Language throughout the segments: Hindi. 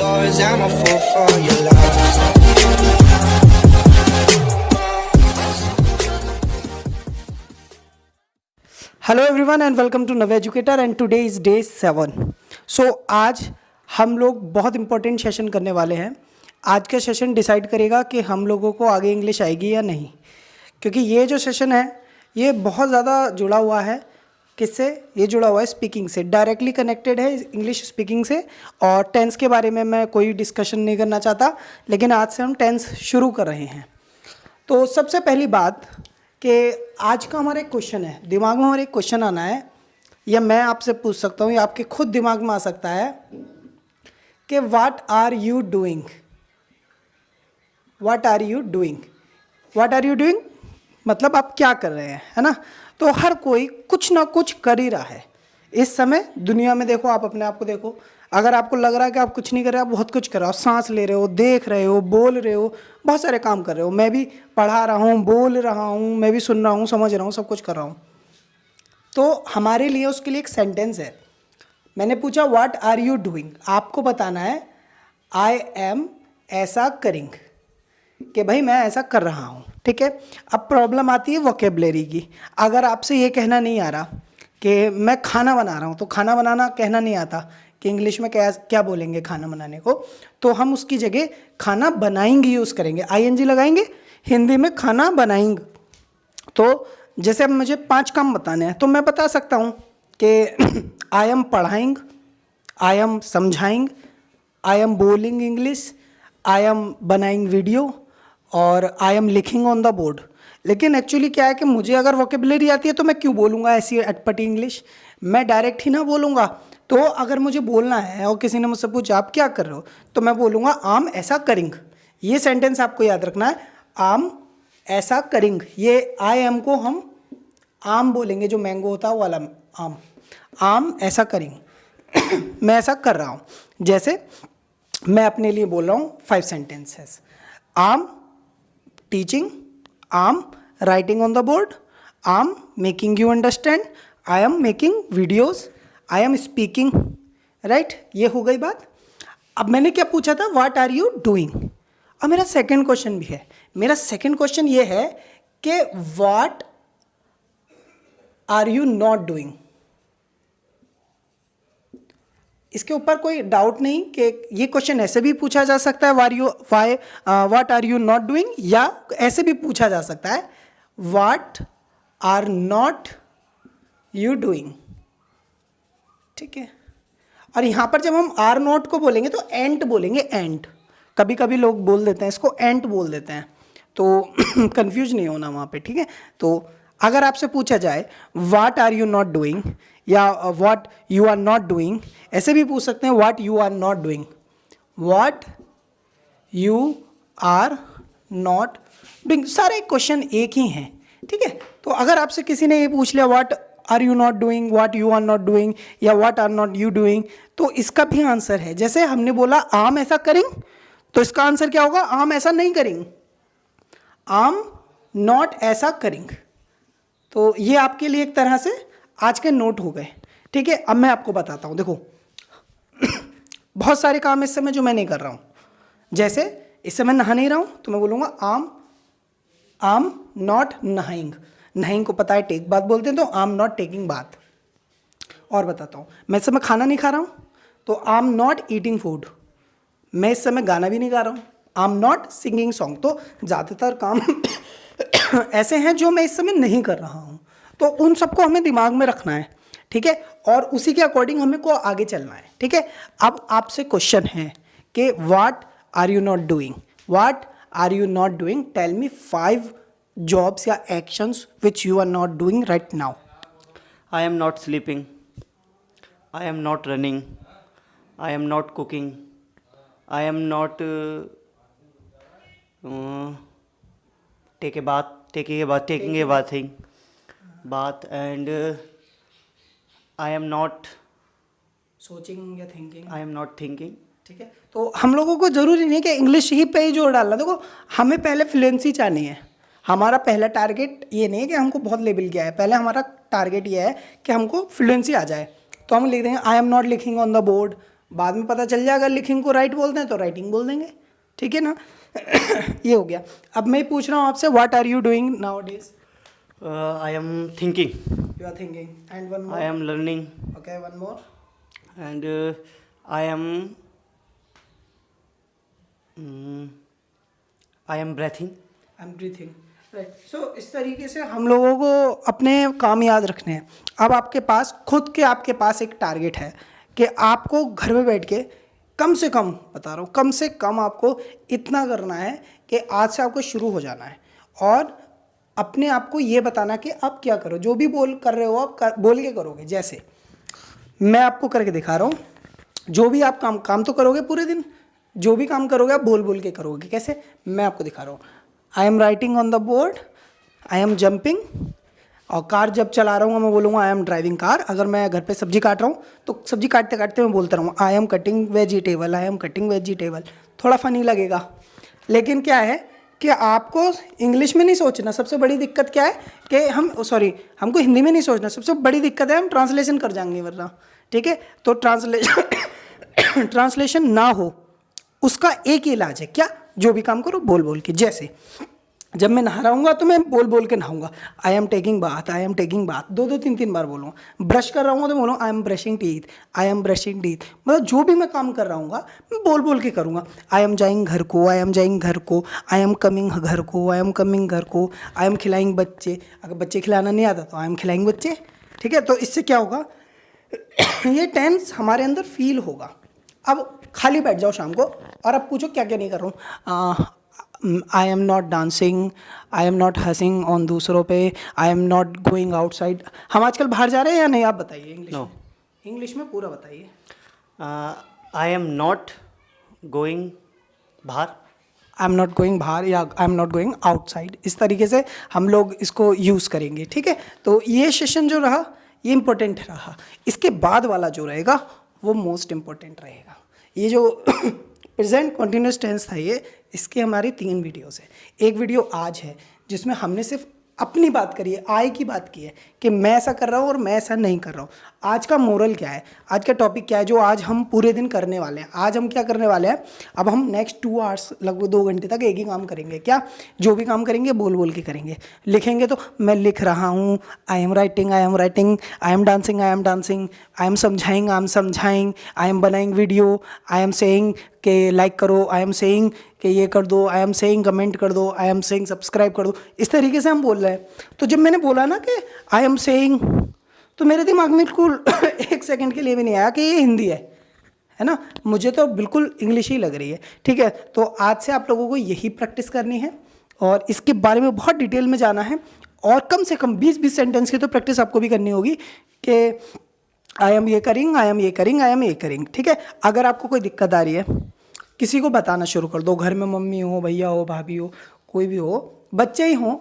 doors, I'm a fool for your love. Hello everyone and welcome to Nav educator and today is day 7। So आज हम लोग बहुत इंपॉर्टेंट सेशन करने वाले हैं। आज का सेशन डिसाइड करेगा कि हम लोगों को आगे इंग्लिश आएगी या नहीं, क्योंकि ये जो सेशन है ये बहुत ज़्यादा जुड़ा हुआ है। किससे ये जुड़ा हुआ है? स्पीकिंग से, डायरेक्टली कनेक्टेड है इंग्लिश स्पीकिंग से। और टेंस के बारे में मैं कोई डिस्कशन नहीं करना चाहता, लेकिन आज से हम टेंस शुरू कर रहे हैं। तो सबसे पहली बात कि आज का हमारा एक क्वेश्चन है, दिमाग में हमारा एक क्वेश्चन आना है, या मैं आपसे पूछ सकता हूँ या आपके खुद दिमाग में आ सकता है कि what are you doing. What are you doing, what are you doing मतलब आप क्या कर रहे हैं, है ना। तो हर कोई कुछ ना कुछ कर ही रहा है इस समय दुनिया में। देखो, आप अपने आप को देखो, अगर आपको लग रहा है कि आप कुछ नहीं कर रहे, आप बहुत कुछ कर रहे हो। सांस ले रहे हो, देख रहे हो, बोल रहे हो, बहुत सारे काम कर रहे हो। मैं भी पढ़ा रहा हूँ, बोल रहा हूँ, मैं भी सुन रहा हूँ, समझ रहा हूँ, सब कुछ कर रहा हूँ। तो हमारे लिए उसके लिए एक सेंटेंस है। मैंने पूछा व्हाट आर यू डूइंग, आपको बताना है आई एम ऐसा करिंग, कि भाई मैं ऐसा कर रहा हूँ। ठीक है। अब प्रॉब्लम आती है वोकेबलरी की। अगर आपसे ये कहना नहीं आ रहा कि मैं खाना बना रहा हूँ, तो खाना बनाना कहना नहीं आता कि इंग्लिश में क्या क्या बोलेंगे खाना बनाने को, तो हम उसकी जगह खाना बनाएंगे यूज़ करेंगे, आईएनजी लगाएंगे, हिंदी में खाना बनाएंगे। तो जैसे अब मुझे 5 काम बताने हैं, तो मैं बता सकता हूँ कि आई एम पढ़ाएंग, आई एम समझाएंग, आई एम बोलिंग इंग्लिश, आई एम बनाइंग वीडियो, और आई एम लिखिंग ऑन द बोर्ड। लेकिन एक्चुअली क्या है कि मुझे अगर वोकेबलरी आती है तो मैं क्यों बोलूँगा ऐसी अटपटी इंग्लिश, मैं डायरेक्ट ही ना बोलूँगा। तो अगर मुझे बोलना है और किसी ने मुझसे पूछा आप क्या कर रहे हो, तो मैं बोलूँगा आम ऐसा करिंग। ये सेंटेंस आपको याद रखना है, आम ऐसा करिंग। ये आई एम को हम आम बोलेंगे, जो मैंगो होता है वो वाला आम, आम ऐसा करिंग मैं ऐसा कर रहा हूँ। जैसे मैं अपने लिए बोल रहा हूँ 5 सेंटेंसेस। आम टीचिंग, आम राइटिंग ऑन द बोर्ड, आम making you understand, I am making videos, I am speaking. Right, ये हो गई बात। अब मैंने क्या पूछा था, व्हाट आर यू डूइंग। अब मेरा सेकंड क्वेश्चन भी है। मेरा सेकंड क्वेश्चन ये है कि what are you not doing. इसके ऊपर कोई डाउट नहीं कि ये क्वेश्चन ऐसे भी पूछा जा सकता है, what are you not doing, या ऐसे भी पूछा जा सकता है what are not you doing. ठीक है। और यहाँ पर जब हम आर नॉट को बोलेंगे तो एंट बोलेंगे, एंट। कभी कभी लोग बोल देते हैं इसको एंट बोल देते हैं, तो कंफ्यूज नहीं होना वहाँ पे। ठीक है। तो अगर आपसे पूछा जाए what are you not doing या what you are not doing, ऐसे भी पूछ सकते हैं what you are not doing, what you are not doing. सारे क्वेश्चन एक ही हैं। ठीक है। तो अगर आपसे किसी ने ये पूछ लिया what are you not doing, what you are not doing, या what are not you doing, तो इसका भी आंसर है। जैसे हमने बोला आम ऐसा करेंगे, तो इसका आंसर क्या होगा, आम ऐसा नहीं करेंगे, आम नॉट ऐसा करेंगे। तो ये आपके लिए एक तरह से आज के नोट हो गए। ठीक है। अब मैं आपको बताता हूँ, देखो बहुत सारे काम इस समय जो मैं नहीं कर रहा हूँ। जैसे इस समय नहा नहीं रहा हूँ, तो मैं बोलूँगा आम नॉट नहाइंग। नहाइंग को पता है टेक बात बोलते हैं, तो आम नॉट टेकिंग बात। और बताता हूँ, मैं इस समय खाना नहीं खा रहा हूँ, तो आम नॉट ईटिंग फूड। मैं इस समय गाना भी नहीं गा रहा हूँ, आम नॉट सिंगिंग सॉन्ग। तो ज़्यादातर काम ऐसे हैं जो मैं इस समय नहीं कर रहा हूँ, तो उन सबको हमें दिमाग में रखना है। ठीक है। और उसी के अकॉर्डिंग हमें को आगे चलना है। ठीक है। अब आपसे क्वेश्चन है कि what are you not doing, what are you not doing, tell me 5 jobs या actions which you are not doing right now. I am not sleeping. I am not running. I am not cooking. I am not taking a bath, and I am not Soching या thinking, I am not thinking. ठीक है। तो हम लोगों को ज़रूरी नहीं है कि इंग्लिश ही पे ही जोर डालना। देखो, हमें पहले फ्लुएंसी चाहनी है। हमारा पहला टारगेट ये नहीं है कि हमको बहुत लेवल किया है, पहले हमारा टारगेट ये है कि हमको फ्लुएंसी आ जाए। तो हम लिख देंगे आई एम नॉट लिखिंग ऑन द बोर्ड, बाद में पता चल जाएगा लिखिंग को राइट बोलते हैं तो राइटिंग बोल देंगे, ठीक है ना। ये हो गया। अब मैं पूछ रहा हूँ आपसे, what are you doing nowadays? I am thinking, you are thinking, and one more? I am learning, okay, one more? And I am breathing. I am breathing, right. So इस तरीके से हम लोगों को अपने काम याद रखने हैं। अब आपके पास खुद के आपके पास एक टारगेट है कि आपको घर में बैठ के कम से कम, बता रहा हूँ, कम से कम आपको इतना करना है कि आज से आपको शुरू हो जाना है और अपने आप को ये बताना कि आप क्या करो, जो भी बोल कर रहे हो आप बोल के करोगे। जैसे मैं आपको करके दिखा रहा हूँ, जो भी आप काम तो करोगे पूरे दिन, जो भी काम करोगे आप बोल बोल के करोगे। कैसे? मैं आपको दिखा रहा हूँ। I am writing on the board, I am jumping. और कार जब चला रहा हूँ मैं बोलूँगा आई एम ड्राइविंग कार। अगर मैं घर पे सब्जी काट रहा हूँ तो सब्जी काटते काटते मैं बोलता रहूँ I am cutting vegetable, I am cutting vegetable. थोड़ा फनी लगेगा, लेकिन क्या है कि आपको इंग्लिश में नहीं सोचना। सबसे बड़ी दिक्कत क्या है कि हमको हिंदी में नहीं सोचना। सबसे बड़ी दिक्कत है हम ट्रांसलेशन कर जाएंगे वरना, ठीक है। तो ट्रांसलेशन ना हो उसका एक ही इलाज है, क्या? जो भी काम करो बोल बोल के। जैसे जब मैं नहा रहा तो मैं बोल बोल के नहाऊंगा, I am taking bath, I am taking bath, 2-3 बार बोलूँगा। ब्रश कर रहा हूँ तो बोलूँ I am brushing teeth, I am brushing teeth. मतलब जो भी मैं काम कर रहा हूँ मैं बोल बोल के करूँगा। आई एम जाइंग घर को, आई एम जाइंग घर को, आई एम कमिंग घर को, आई एम कमिंग घर को, आई एम खिलाएंग बच्चे। अगर बच्चे खिलाना नहीं आता तो आई एम खिलाएंग बच्चे, ठीक है। तो इससे क्या होगा, ये टेंस हमारे अंदर फील होगा। अब खाली बैठ जाओ शाम को और अब पूछो क्या क्या नहीं कर रहा हूँ। I am not dancing, I am not हंसिंग ऑन दूसरों पे, I am not going outside. हम आजकल बाहर जा रहे हैं या नहीं, आप बताइए इंग्लिश में। इंग्लिश में पूरा बताइए। आई एम नॉट गोइंग बाहर, आई एम नॉट गोइंग बाहर या आई एम नॉट गोइंग आउटसाइड। इस तरीके से हम लोग इसको यूज़ करेंगे, ठीक है। तो ये सेशन जो रहा ये इम्पोर्टेंट रहा। इसके बाद वाला जो रहेगा वो मोस्ट इम्पोर्टेंट रहेगा। ये जो प्रेजेंट कॉन्टिन्यूस टेंस था ये, इसके हमारी 3 वीडियोस है। एक वीडियो आज है जिसमें हमने सिर्फ अपनी बात करी है, आई की बात की है कि मैं ऐसा कर रहा हूँ और मैं ऐसा नहीं कर रहा हूँ। आज का मोरल क्या है, आज का टॉपिक क्या है जो आज हम पूरे दिन करने वाले हैं। आज हम क्या करने वाले हैं, अब हम नेक्स्ट 2 आवर्स लगभग 2 घंटे तक एक ही काम करेंगे। क्या? जो भी काम करेंगे बोल बोल के करेंगे। लिखेंगे तो मैं लिख रहा हूँ, I am writing, I am writing, I am dancing, I am dancing, I am समझाइंग, आई एम समझाइंग, आई एम बनाइंग वीडियो, आई एम सेइंग कि लाइक करो, आई एम सेइंग कि ये कर दो, आई एम सेइंग कमेंट कर दो, आई एम सेइंग सब्सक्राइब कर दो। इस तरीके से हम बोल रहे हैं। तो जब मैंने बोला ना कि आई एम सेइंग, तो मेरे दिमाग में बिल्कुल 1 सेकंड के लिए भी नहीं आया कि ये हिंदी है ना। मुझे तो बिल्कुल इंग्लिश ही लग रही है, ठीक है। तो आज से आप लोगों को यही प्रैक्टिस करनी है और इसके बारे में बहुत डिटेल में जाना है। और कम से कम 20-20 सेंटेंस की तो प्रैक्टिस आपको भी करनी होगी कि आई एम ये करिंग, आई एम ये करिंग, आई एम ये करिंग, ठीक है। अगर आपको कोई दिक्कत आ रही है किसी को बताना शुरू कर दो। घर में मम्मी हो, भैया हो, भाभी हो, कोई भी हो, बच्चे ही हों।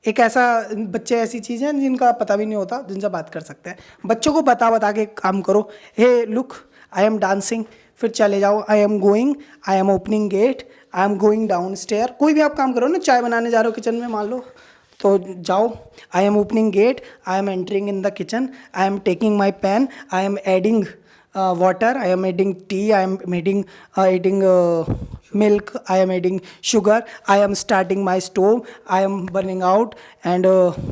एक ऐसा बच्चे ऐसी चीज़ हैं जिनका पता भी नहीं होता, जिनसे बात कर सकते हैं। बच्चों को बता के काम करो। Hey look, I am dancing, फिर चले जाओ I am going, I am opening gate, I am going down stair. कोई भी आप काम करो ना, चाय बनाने जा रहे हो किचन में मान लो, तो जाओ I am opening gate, I am entering in the kitchen, I am taking my pen, I am adding water, I am adding tea, I am adding milk, I am adding sugar, I am starting my stove, I am burning out। And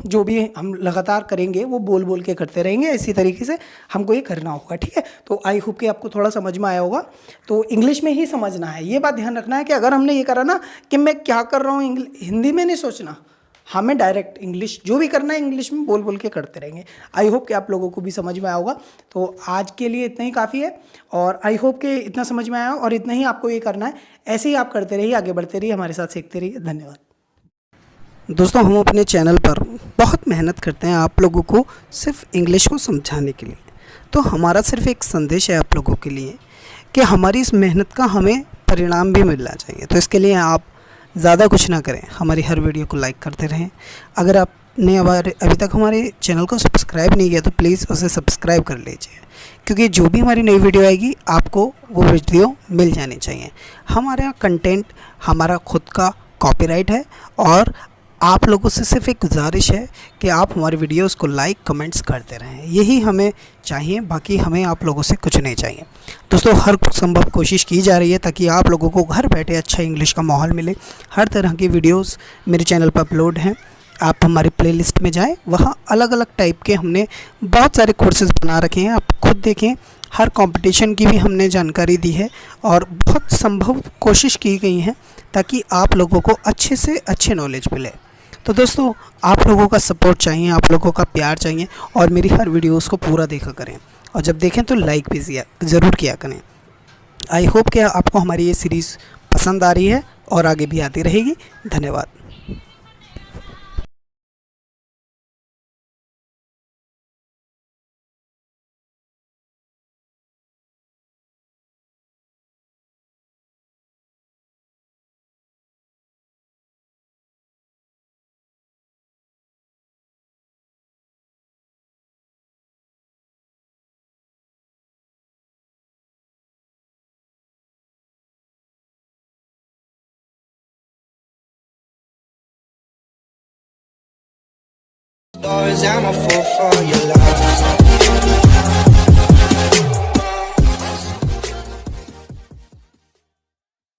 जो भी हम लगातार करेंगे वो बोल बोल के करते रहेंगे। इसी तरीके से हमको ये करना होगा, ठीक है। तो आई होप कि आपको थोड़ा समझ में आया होगा। तो इंग्लिश में ही समझना है, ये बात ध्यान रखना है कि अगर हमने ये करा ना कि मैं क्या कर रहा हूँ, हिंदी में नहीं सोचना, हमें डायरेक्ट इंग्लिश जो भी करना है इंग्लिश में बोल बोल के करते रहेंगे। आई होप कि आप लोगों को भी समझ में आया होगा। तो आज के लिए इतना ही काफ़ी है और आई होप कि इतना समझ में आया और इतना ही आपको ये करना है। ऐसे ही आप करते रहिए, आगे बढ़ते रहिए, हमारे साथ सीखते रहिए। धन्यवाद। दोस्तों, हम अपने चैनल पर बहुत मेहनत करते हैं आप लोगों को सिर्फ इंग्लिश को समझाने के लिए। तो हमारा सिर्फ एक संदेश है आप लोगों के लिए कि हमारी इस मेहनत का हमें परिणाम भी मिलना चाहिए। तो इसके लिए आप ज़्यादा कुछ ना करें, हमारी हर वीडियो को लाइक करते रहें। अगर आपने अभी तक हमारे चैनल को सब्सक्राइब नहीं किया तो प्लीज़ उसे सब्सक्राइब कर लीजिए, क्योंकि जो भी हमारी नई वीडियो आएगी आपको वो वीडियो मिल जानी चाहिए। हमारा कंटेंट हमारा खुद का कॉपीराइट है और आप लोगों से सिर्फ एक गुजारिश है कि आप हमारी वीडियोस को लाइक कमेंट्स करते रहें, यही हमें चाहिए, बाकी हमें आप लोगों से कुछ नहीं चाहिए। दोस्तों हर संभव कोशिश की जा रही है ताकि आप लोगों को घर बैठे अच्छा इंग्लिश का माहौल मिले। हर तरह की वीडियोस मेरे चैनल पर अपलोड हैं, आप हमारी प्लेलिस्ट में जाएं, वहाँ अलग अलग टाइप के हमने बहुत सारे कोर्सेज़ बना रखे हैं, आप खुद देखें। हर कंपटीशन की भी हमने जानकारी दी है और बहुत संभव कोशिश की गई है ताकि आप लोगों को अच्छे से अच्छे नॉलेज मिले। तो दोस्तों आप लोगों का सपोर्ट चाहिए, आप लोगों का प्यार चाहिए और मेरी हर वीडियोस को पूरा देखा करें और जब देखें तो लाइक भी ज़रूर किया करें। आई होप कि आपको हमारी ये सीरीज़ पसंद आ रही है और आगे भी आती रहेगी। धन्यवाद। Stories, I'm a fool for your love.